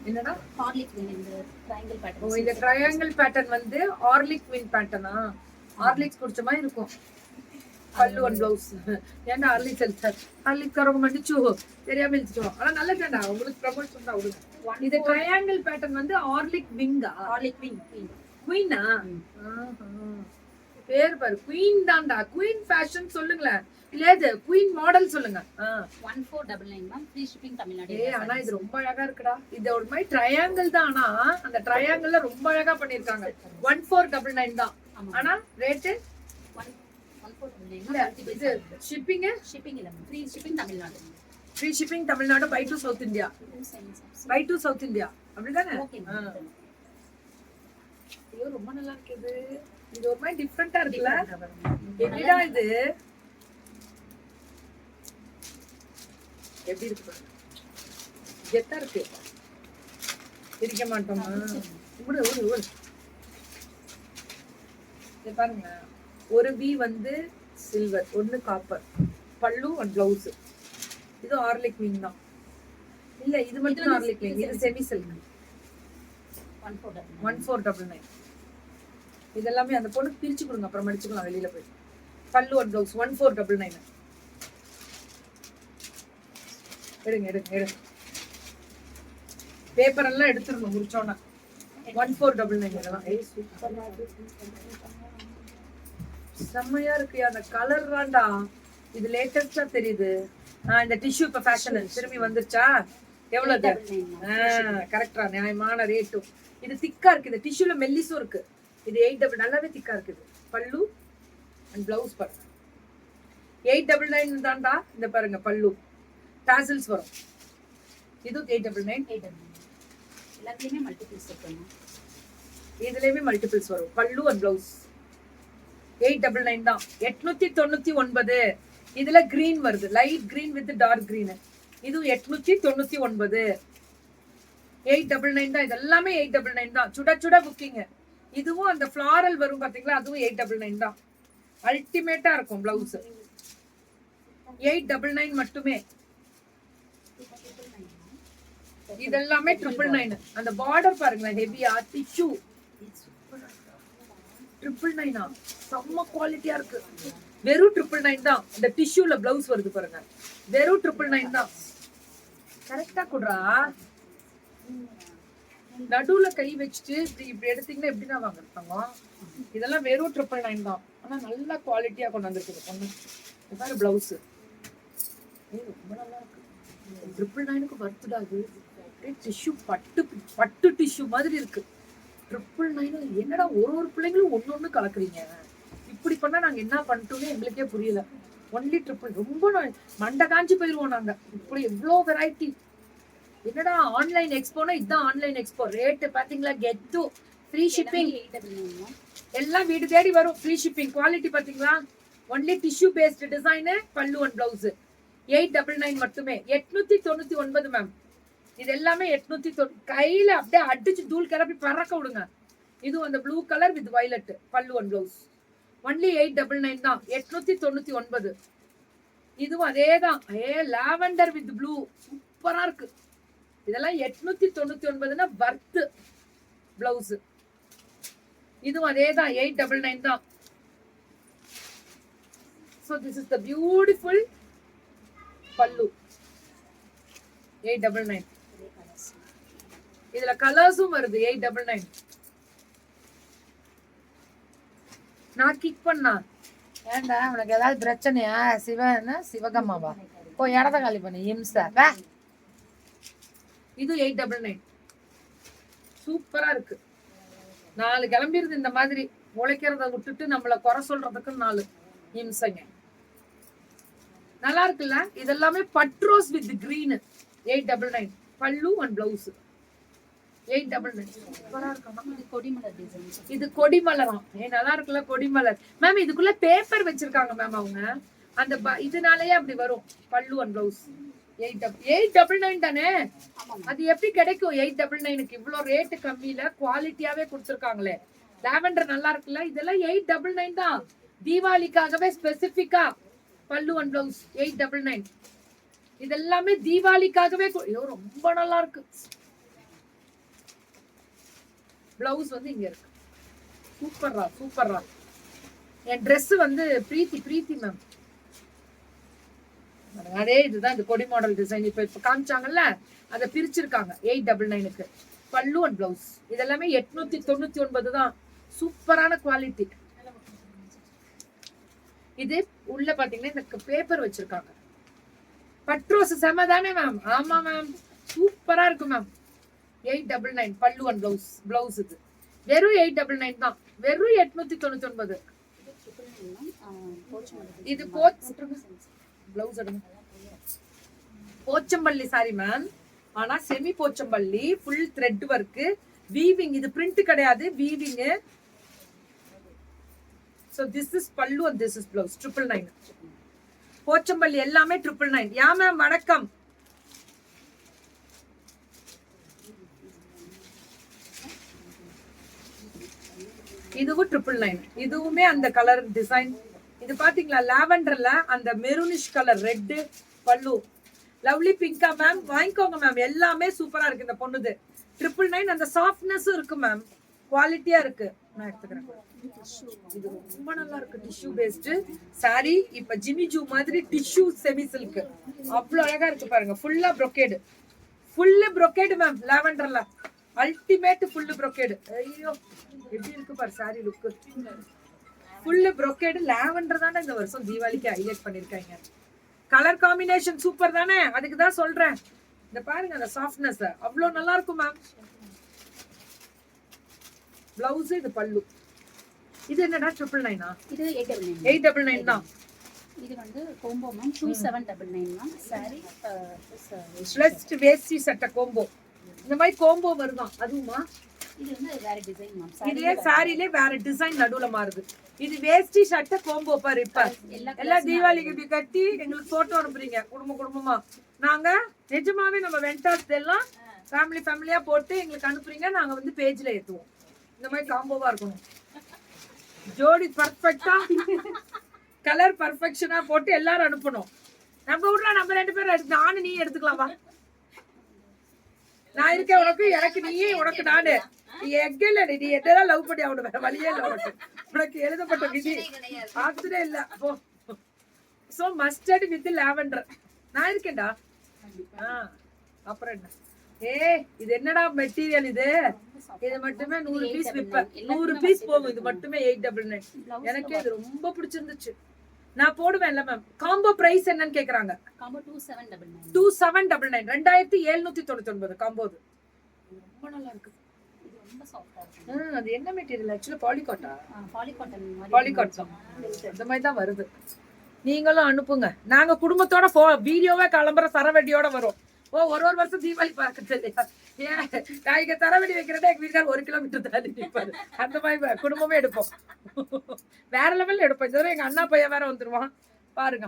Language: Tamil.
என்னடா இந்த ட்ரையாங்கிள் பேட்டர்ன் வந்து ஆர்லிக் வின் பேட்டர்னா ஆர்லிக்ஸ் குடிச்ச மாதிரி இருக்கும் பல்லு ஒன் பிளவுஸ் ஏன்டா ஹார்லிக்ஸ் எடுத்தார் ஹார்லிக்ஸ் தரவங்க மன்னிச்சு தெரியாம எழுதிட்டோம் ஆனா நல்லதுடா உங்களுக்கு ப்ரமோஷன் தான் விடுங்க இது ட்ரையாங்கிள் பேட்டர்ன் வந்து ஆர்லிக் விங்கா ஆர்லிக் விங் குயினா பேர் பாரு குயின் தான்டா குயின் ஃபேஷன் சொல்லுங்களேன் இல்ல குயின் மாடல் சொல்லுங்க 1499 மேம் ஃப்ரீ ஷிப்பிங் தமிழ்நாடு ஆனா இது ரொம்ப அழகா இருக்குடா இது ஒரு மாதிரி ட்ரையாங்கிள் தான் ஆனா அந்த ட்ரையாங்கிள்ல ரொம்ப அழகா பண்ணிருக்காங்க 1499 தான் ஆனா ரேட் 1499 இது ஷிப்பிங் இல்ல free shipping Tamil Nadu free shipping Tamil Nadu by to south India அப்படிதானே ஐயோ ரொம்ப நல்லா இருக்குது இது ஒரு மாதிரி டிஃபரெண்டா இருக்குல்ல எப்படிடா இது எப்படி இருக்கு கெத்தா இருக்கு பிரிக்க மாட்டோமா பாருங்க ஒரு வி வந்து சில்வர் ஒன்னு காப்பர் பல்லு ஒன் பிளவுஸ் இது ஆர்லிக் விங் தான் இல்ல இது மட்டும் ஆர்லிக் விங் இது செமி சில்க் 1499 இதெல்லாமே அந்த பொண்ணுக்கு பிரிச்சு கொடுங்க அப்புறம் மடிச்சுக்கலாம் வெளியில போய் பல்லு ஒன் பிளவுஸ் 1499 எடுங்க பேப்பர் எல்லாம் எடுத்துடணும் முடிச்சோன்னா 1499 இதெல்லாம் செம்மையா இருக்கு அந்த கலர் தான்டா இது லேட்டஸ்டா தெரியுது இந்த டிஷ்யூ இப்ப ஃபேஷன் திரும்பி வந்துருச்சா எவ்வளவு கரெக்டா நியாயமான ரேட்டும் இது திக்கா இருக்கு இந்த டிஷ்யூல மெல்லிசும் இருக்கு இது 8 நல்லாவே திக்கா இருக்குது பல்லு அண்ட் பிளவுஸ் பாருங்க 899 தான்டா இந்த பாருங்க பல்லு டாசல்ஸ் வரும் இது 899 எல்லாத்துலயுமே மல்டிபிள்ஸ் இருக்கு இதுலயுமே மல்டிபிள்ஸ் வரும் பல்லு அண்ட் பிளவுஸ் 899 தான் 899 இதுல கிரீன் வருது light green with dark green இது 899 899 தான் இது எல்லாமே 899 தான் சுட சுட புக்கிங் இதுவும் அந்த ஃப்ளாரல் வரும் பாத்தீங்களா அதுவும் 899 தான் அல்டிமேட்டா இருக்கும் பிளவுஸ் 899 மட்டுமே இதெல்லாமே 999 அந்த பார்டர் பாருங்க ஹெவியா டிஷ்யூ 999 செம்ம குவாலிட்டியா இருக்கு வெறும் 999 தான் இந்த டிஷ்யூல பிளவுஸ் வருது பாருங்க வெறும் 999 தான் கரெக்டா குடுறா நடுவுல கை வச்சுட்டு இப்படி எடுத்தீங்கன்னா எப்படின்னா வாங்கிருப்பாங்க இதெல்லாம் வெறும் 999 தான் ஆனா நல்ல குவாலிட்டியா கொண்டு வந்திருக்குது பொண்ணு இது பிளவுஸ் ரொம்ப நல்லா இருக்கு 999க்கு வர்த்துடா இது டிஷ்யூ பட்டு டிஷ்யூ மாதிரி இருக்கு 999 என்னடா ஒரு பிள்ளைங்களும் ஒண்ணு கலக்குறீங்க இப்படி பண்ணா நாங்க என்ன பண்ணிட்டோம்னு எங்களுக்கே புரியல ஒன்லி ரொம்ப மண்டை காஞ்சி போயிருவோம் நாங்க இப்படி எவ்வளவு வெரைட்டி என்னடா ஆன்லைன் எக்ஸ்போனா இதுதான் ஆன்லைன் எக்ஸ்போ ரேட் பாத்தீங்களா கெத்து ஃப்ரீ ஷிப்பிங் எல்லாம் வீடு தேடி வரும் ஃப்ரீ ஷிப்பிங் குவாலிட்டி பாத்தீங்களா ஒன்லி டிஷ்யூ பேஸ்ட் டிசைன் பல்லு அண்ட் பிளவுஸ் 899 மட்டுமே 899 மேம் இது எல்லாமே 890 கையில அப்படியே அடிச்சு தூள் கிளப்பி பறக்க விடுங்க இது அந்த ப்ளூ கலர் வித் வயலட் பல்லு அண்ட் பிளவுஸ் ஒன்லி 899 தான் 899 இதுவும் அதேதான் லாவெண்டர் வித் ப்ளூ சூப்பரா இருக்கு இதெல்லாம் 899னா வர்த் பிளவுஸ் இதுவும் அதேதான் 899 தான் so this is the beautiful pallu 899 இதுல கலர்ஸும் வருது 899 நான் கிக் பண்ணா ஏண்டா உனக்கு ஏதாவது பிரச்சனையா சிவகம்மாவா ஓ இடத்த காலி பண்ணு இம்சா இது 899 சூப்பரா இருக்கு 4 கிளம்பிருது இந்த மாதிரி உழைக்கிறத விட்டுட்டு நம்மள குறை சொல்றதுக்கு 4 இம்சைங்க நல்லா இருக்குல்ல இதெல்லாமே பட்ரோஸ் வித் கிரீன் 899 பல்லு அண்ட் பிளவுஸ் 899 இது கொடிமலரம் நல்லா இருக்குல்ல கொடிமலர் மேம் இதுக்குள்ள பேப்பர் வச்சிருக்காங்க மேம் அவங்க அந்த இதனாலயே அப்படி வரும் பல்லு அண்ட் பிளவுஸ் 899 தானே அது எப்படி கிடைக்கும் 899க்கு இவ்வளவு ரேட்டு கம்மியில குவாலிட்டியாவே கொடுத்துருக்காங்களே லாவெண்டர் நல்லா இருக்குல்ல இதெல்லாம் 899 தான் தீபாவளிக்காகவே ஸ்பெசிபிக்கா பல்லு அண்ட் பிளவுஸ் 899 இதெல்லாமே தீபாவளிக்காகவே ஐயோ ரொம்ப நல்லா இருக்கு. பிளவுஸ் வந்து இங்க இருக்கு. சூப்பர்ரா. என் Dress வந்து பிரீத்தி மேம். அதே இதுதான் இந்த கொடி மாடல் டிசைன் இப்ப காமிச்சாங்கல்ல, அதை பிரிச்சிருக்காங்க 899க்கு. பல்லு அண்ட் பிளவுஸ் இதெல்லாமே 899 தான். சூப்பரான குவாலிட்டி. இது உள்ள பாத்தீங்கன்னா இந்த பேப்பர் வச்சிருக்காங்க. பட்ரோஸ் செம தானே மேம்? ஆமா மேம், சூப்பரா இருக்கு மேம். 899 பல்லு அண்ட் பிளவுஸ் இது வெறும் 899 தான். வெறும் 899. இது பிளவுஸ் போச்சம்பள்ளி சாரி மேம். ஆனா semi Pochampalli full thread work weaving. இது பிரிண்ட் கிடையாது, weaving. So this is pallu and this is blouse 999. Pochampalli எல்லாமே 999. யா மேம் வணக்கம். இதுவும் 999. இதுவுமே அந்த கலர் டிசைன். இது பாத்தீங்களா லாவெண்டர்ல அந்த மெரூனிஷ் கலர் ரெட் பல்லு. லவ்லி பிங்கா மேம், வாங்கிக்கோங்க மேம். எல்லாமே சூப்பரா இருக்கு இந்த பொண்ணுது. 999. அந்த சாஃப்ட்னஸும் இருக்கு மேம், குவாலிட்டியா இருக்கு. நான் எடுத்துக்கிறேன். இது ரொம்ப நல்லா இருக்கு. Tissue based sari. இப்ப ஜிமிஜூ மாதிரி டிஷ்யூ செமி சில்க் அவ்வளவு அழகா இருக்கு பாருங்க. ஃபுல்லா ப்ரொக்கேடு மேம். லாவெண்டர்ல அல்டிமேட் ஃபுல் ப்ரொக்கேடு. ஐயோ எப்படி இருக்கு பாரு sari look. Full brocade lavender தானே இந்த வருஷம் தீபாவளிக்கு ஹைலைட் பண்ணிருக்காங்க. கலர் காம்பினேஷன் சூப்பர் தானே, அதுக்கு தான் சொல்றேன். இந்த பாருங்க அந்த சாஃப்ட்னஸ் அவ்வளவு நல்லா இருக்கும் மேம். பிளவுஸ் இது பல்லு. இது என்னடா 999? இது 899. 899 தான். இது வந்து combo ma'am 2799 ma'am. Sari plus veshti சட்டை கோம்போ. இந்த மாதிரி கோம்போ வருதான் அதுவுமா? இது வந்து வேற டிசைன் மேம். இதுலயே சாரிலே வேற டிசைன் நடுவுல மாறுது. இது வேஷ்டி சட்டை கோம்போ பாரு. இப்ப எல்லா தீபாவளிக்கு இப்படி கட்டி எங்களுக்கு போட்டோ அனுப்புறீங்க குடும்பமா. நாங்க நிஜமாவே நம்ம வெண்டாஸ் எல்லாம் ஃபேமிலியா போட்டு எங்களுக்கு அனுப்புறீங்க. நாங்க வந்து பேஜ்ல ஏத்துவோம். இந்த மாதிரி காம்போவா இருக்கணும். ஜோடி பர்ஃபெக்ட்டா கலர் பர்ஃபெக்ஷனா போட்டு எல்லாரும் அனுப்பணும். நம்ம ஊர்ல நம்ம 2 பேரும் நானு நீ எடுத்துக்கலாம் வா. நான் இருக்கேன் உனக்கு, எனக்கு நீயே, உனக்கு நானு. நீ எங்கல நீ என்னதான் லவ் பண்ணி அவனு வேற வழியே இல்லை உனக்கு. உனக்கு எழுதப்பட்ட விதி ஆப்ஷனே இல்ல. So mustard with lavender. நான் இருக்கேன்டா. அப்புறம் என்ன? இது என்னடா மெட்டீரியல் இது? இது மட்டுமே 100 பீஸ் விப்பேன். 100 பீஸ் போகும். இது மட்டுமே 899. எனக்கு இது ரொம்ப பிடிச்சிருந்துச்சு. நான் போடுவேன்ல மேம். காம்போ பிரைஸ் என்னன்னு கேக்குறாங்க. காம்போ 2799. 2799 2799 காம்போ. ரொம்ப நல்லா இருக்கு. இது ரொம்ப சாஃப்ட்டா இருக்கு. அது என்ன மெட்டீரியல்? ஆக்சுவலி பாலிகாட்டா? பாலிகாட்டன் மாதிரி. பாலிகாட்டன் அந்த மாதிரி தான் வருது. நீங்களும் அனுப்புங்க. நாங்க குடும்பத்தோட வீடியோவே கிளம்புற சரவெடியோட வரும். ஒரு வருஷம் தீபாவளி பார்க்கறது இல்லையா? ஏன் நான் இங்க தரவெடி வைக்கிறதே எங்க வீட்டுக்கார 1 கிலோமீட்டர் தாண்டி நிற்பாரு. அந்த மாதிரி குடும்பமே எடுப்போம். வேற லெவல்ல எடுப்போம். இந்த எங்க அண்ணா பையன் வேற வந்துருவான் பாருங்க.